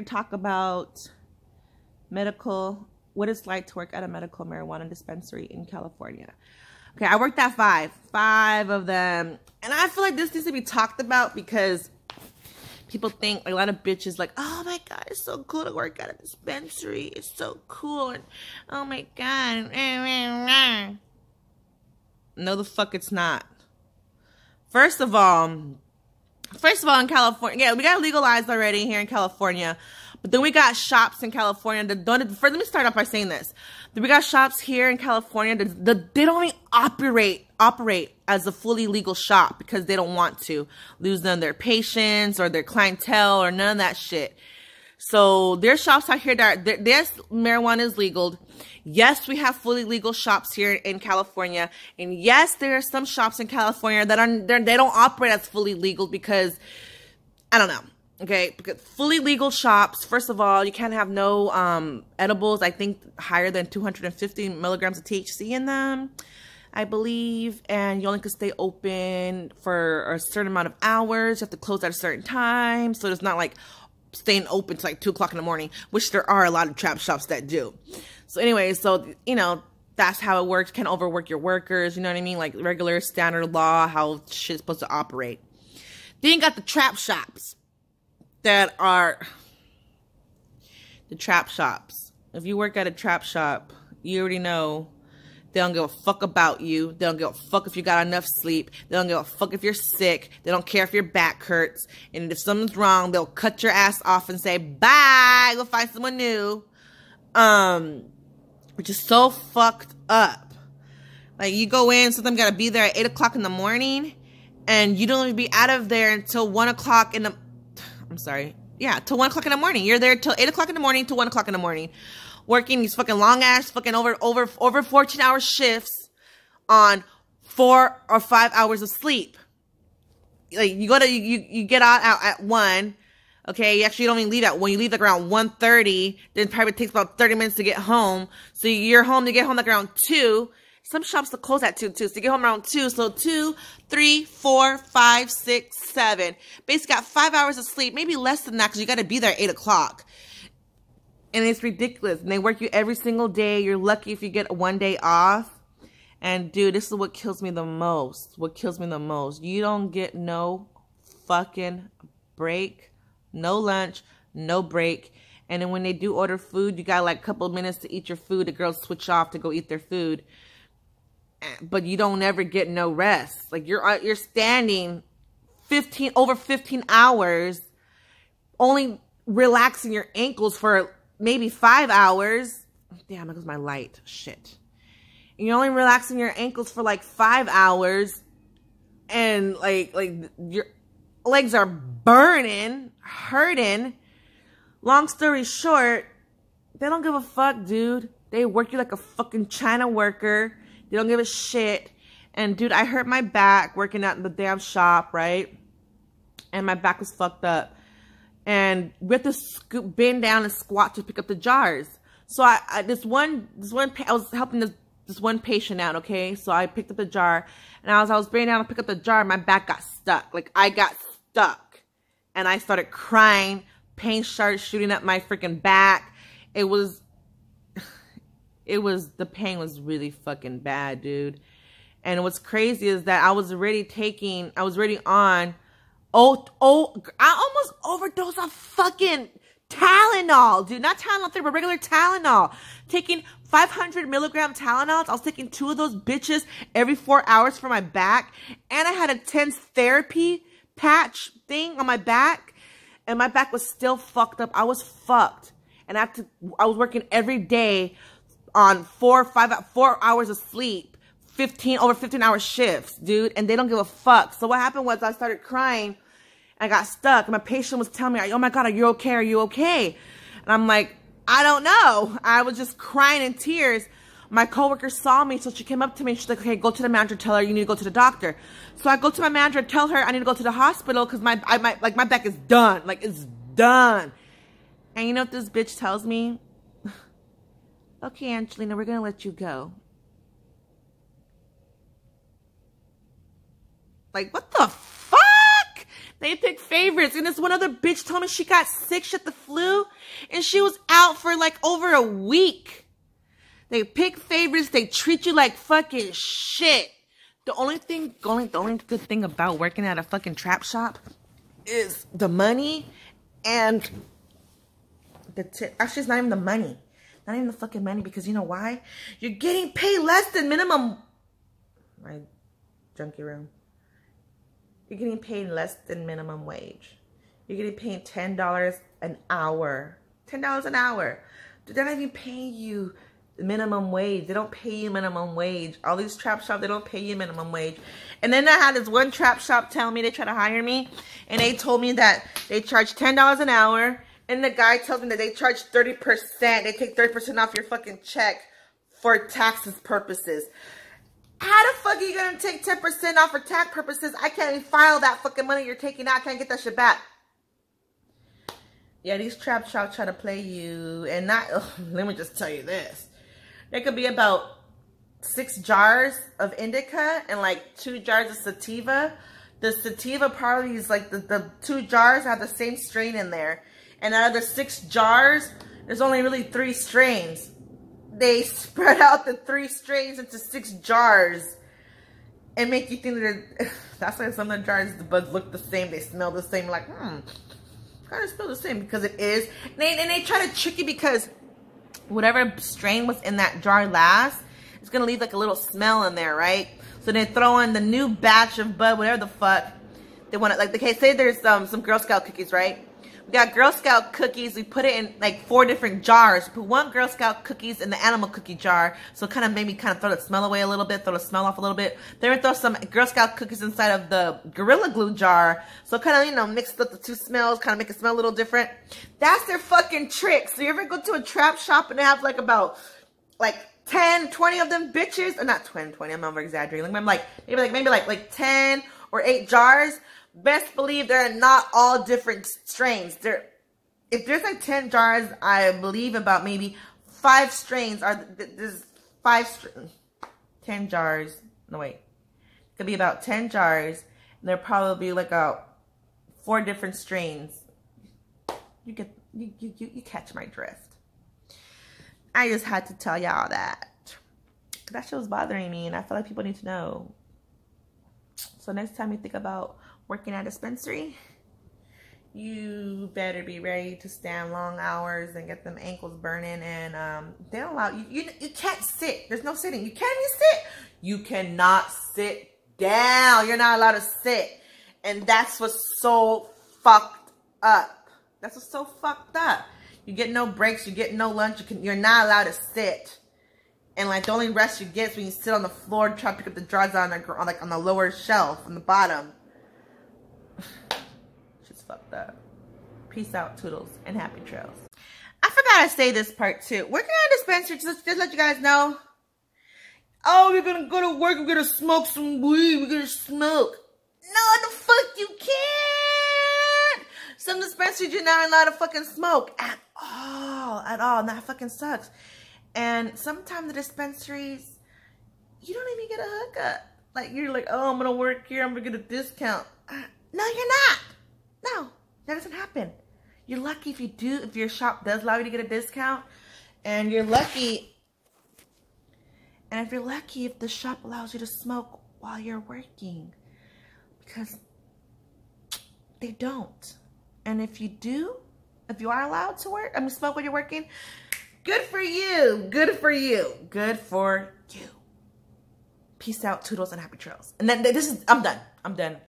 to talk about what it's like to work at a medical marijuana dispensary in California. Okay, I worked at five of them. And I feel like this needs to be talked about because people think, like, a lot of bitches, like, oh my God, it's so cool to work at a dispensary. It's so cool. And, oh my God. No, the fuck it's not. First of all, in California, yeah, we got legalized already here in California. But then we got shops in California that don't, let me start off by saying this. We got shops here in California that they don't even operate as a fully legal shop because they don't want to lose none of their patients or their clientele or none of that shit. So there's shops out here that yes, marijuana is legal. Yes, we have fully legal shops here in California. And yes, there are some shops in California that they don't operate as fully legal because, I don't know. Okay, because fully legal shops, first of all, you can't have no edibles, I think, higher than 250 milligrams of THC in them, I believe. And you only can stay open for a certain amount of hours. You have to close at a certain time. So it's not like staying open to like 2 o'clock in the morning, which there are a lot of trap shops that do. So anyway, so, you know, that's how it works. You can't overwork your workers, you know what I mean? Like regular standard law, how shit's supposed to operate. Then you got the trap shops. That are the trap shops. If you work at a trap shop, you already know they don't give a fuck about you. They don't give a fuck if you got enough sleep. They don't give a fuck if you're sick. They don't care if your back hurts. And if something's wrong, they'll cut your ass off and say, bye, go find someone new. Which is so fucked up. Like, you go in, sometimes you gotta be there at 8 o'clock in the morning, and you don't even be out of there until 1 o'clock in the... I'm sorry. Yeah, till 1 o'clock in the morning. You're there till 8 o'clock in the morning to 1 o'clock in the morning. Working these fucking long ass, fucking over 14-hour shifts on 4 or 5 hours of sleep. Like, you get out at 1. Okay, you actually don't even leave at 1. You leave like around 1:30. Then it probably takes about 30 minutes to get home. So you're home to get home like around 2. Some shops will close at 2 too. So you get home around 2. So 2, 3, 4, 5, 6, 7. Basically got 5 hours of sleep. Maybe less than that because you got to be there at 8 o'clock. And it's ridiculous. And they work you every single day. You're lucky if you get 1 day off. And dude, this is what kills me the most. What kills me the most. You don't get no fucking break. No lunch. No break. And then when they do order food, you got like a couple of minutes to eat your food. The girls switch off to go eat their food. But you don't ever get no rest. Like you're standing over 15 hours, only relaxing your ankles for maybe 5 hours. Damn, there goes my light. Shit. And you're only relaxing your ankles for like 5 hours, and like your legs are burning, hurting. Long story short, they don't give a fuck, dude. They work you like a fucking China worker. They don't give a shit. And dude, I hurt my back working at the damn shop, right? And my back was fucked up. And we had to bend down and squat to pick up the jars. So I was helping this one patient out, okay? So I picked up the jar, and as I was bending down to pick up the jar, my back got stuck. Like, I got stuck. And I started crying. Pain started shooting up my freaking back. The pain was really fucking bad, dude. And what's crazy is that I was already on, I almost overdosed on fucking Tylenol, dude. Not Tylenol 3, but regular Tylenol. Taking 500 milligram Tylenols. I was taking 2 of those bitches every 4 hours for my back. And I had a tense therapy patch thing on my back. And my back was still fucked up. I was fucked. And I was working every day on 4 hours of sleep, over 15-hour shifts, dude, and they don't give a fuck. So what happened was I started crying, and I got stuck, and my patient was telling me, oh my God, are you okay? Are you okay? And I'm like, I don't know. I was just crying in tears. My coworker saw me, so she came up to me, and she's like, okay, go to the manager, tell her you need to go to the doctor. So I go to my manager, tell her I need to go to the hospital because my back is done. Like, it's done. And you know what this bitch tells me? Okay, Angelina, we're going to let you go. Like, what the fuck? They pick favorites. And this one other bitch told me she got sick, she had the flu. And she was out for like over a week. They pick favorites. They treat you like fucking shit. The only good thing about working at a fucking trap shop is the money and the tip. Actually, it's not even the money. Not even the fucking money, because you know why? You're getting paid less than minimum. My junkie room. You're getting paid less than minimum wage. You're getting paid $10 an hour. $10 an hour. They're not even paying you minimum wage. They don't pay you minimum wage. All these trap shops, they don't pay you minimum wage. And then I had this one trap shop tell me they try to hire me, and they told me that they charge $10 an hour, and the guy tells me that they charge 30%. They take 30% off your fucking check for taxes purposes. How the fuck are you gonna take 10% off for tax purposes? I can't even file that fucking money you're taking out. I can't get that shit back. Yeah, these trap shops try to play you, and not. Let me just tell you this. There could be about 6 jars of indica and like 2 jars of sativa. The sativa probably is like the 2 jars have the same strain in there. And out of the 6 jars, there's only really 3 strains. They spread out the 3 strains into 6 jars and make you think that that's why some of the jars, the buds look the same. They smell the same. Like, kind of smell the same, because it is. And they try to trick you, because whatever strain was in that jar last, it's going to leave like a little smell in there, right? So they throw in the new batch of bud, whatever the fuck they want to, like, okay, say there's some Girl Scout cookies, right? We got Girl Scout cookies. We put it in like 4 different jars. Put 1 Girl Scout cookies in the animal cookie jar. So it kind of maybe throw the smell away a little bit, throw the smell off a little bit. Then we throw some Girl Scout cookies inside of the Gorilla Glue jar. So kind of, you know, mix up the 2 smells, kind of make it smell a little different. That's their fucking trick. So you ever go to a trap shop and they have like about like 10, 20 of them bitches? Or not 20, I'm over exaggerating. Maybe like 10 or 8 jars. Best believe they're not all different strains. If there's like 10 jars, I believe about maybe 5 strains are, there's 10 jars. No, wait. It could be about 10 jars. And there probably like 4 different strains. You catch my drift. I just had to tell y'all that. That shit was bothering me, and I feel like people need to know. So next time you think about working at a dispensary, you better be ready to stand long hours and get them ankles burning. And they don't allow you can't sit. There's no sitting. You can't even sit. You cannot sit down. You're not allowed to sit. And that's what's so fucked up. That's what's so fucked up. You get no breaks. You get no lunch. You're not allowed to sit. And like the only rest you get is when you sit on the floor and try to pick up the drugs on the lower shelf on the bottom. Shit's fucked up. Peace out, toodles, and happy trails. I forgot to say this part too. Working at a dispensary, just let you guys know. Oh, we're gonna go to work. We're gonna smoke some weed. We're gonna smoke. No, the fuck you can't. Some dispensaries you're not allowed to fucking smoke at all. And that fucking sucks. And sometimes the dispensaries, you don't even get a hookup. Like, you're like, oh, I'm gonna work here. I'm gonna get a discount. No, you're not. No, that doesn't happen. You're lucky if you do, if your shop does allow you to get a discount. And you're lucky. And if you're lucky if the shop allows you to smoke while you're working. Because they don't. And if you do, if you are allowed to work, smoke while you're working, good for you. Good for you. Good for you. Peace out, toodles, and happy trails. And then I'm done.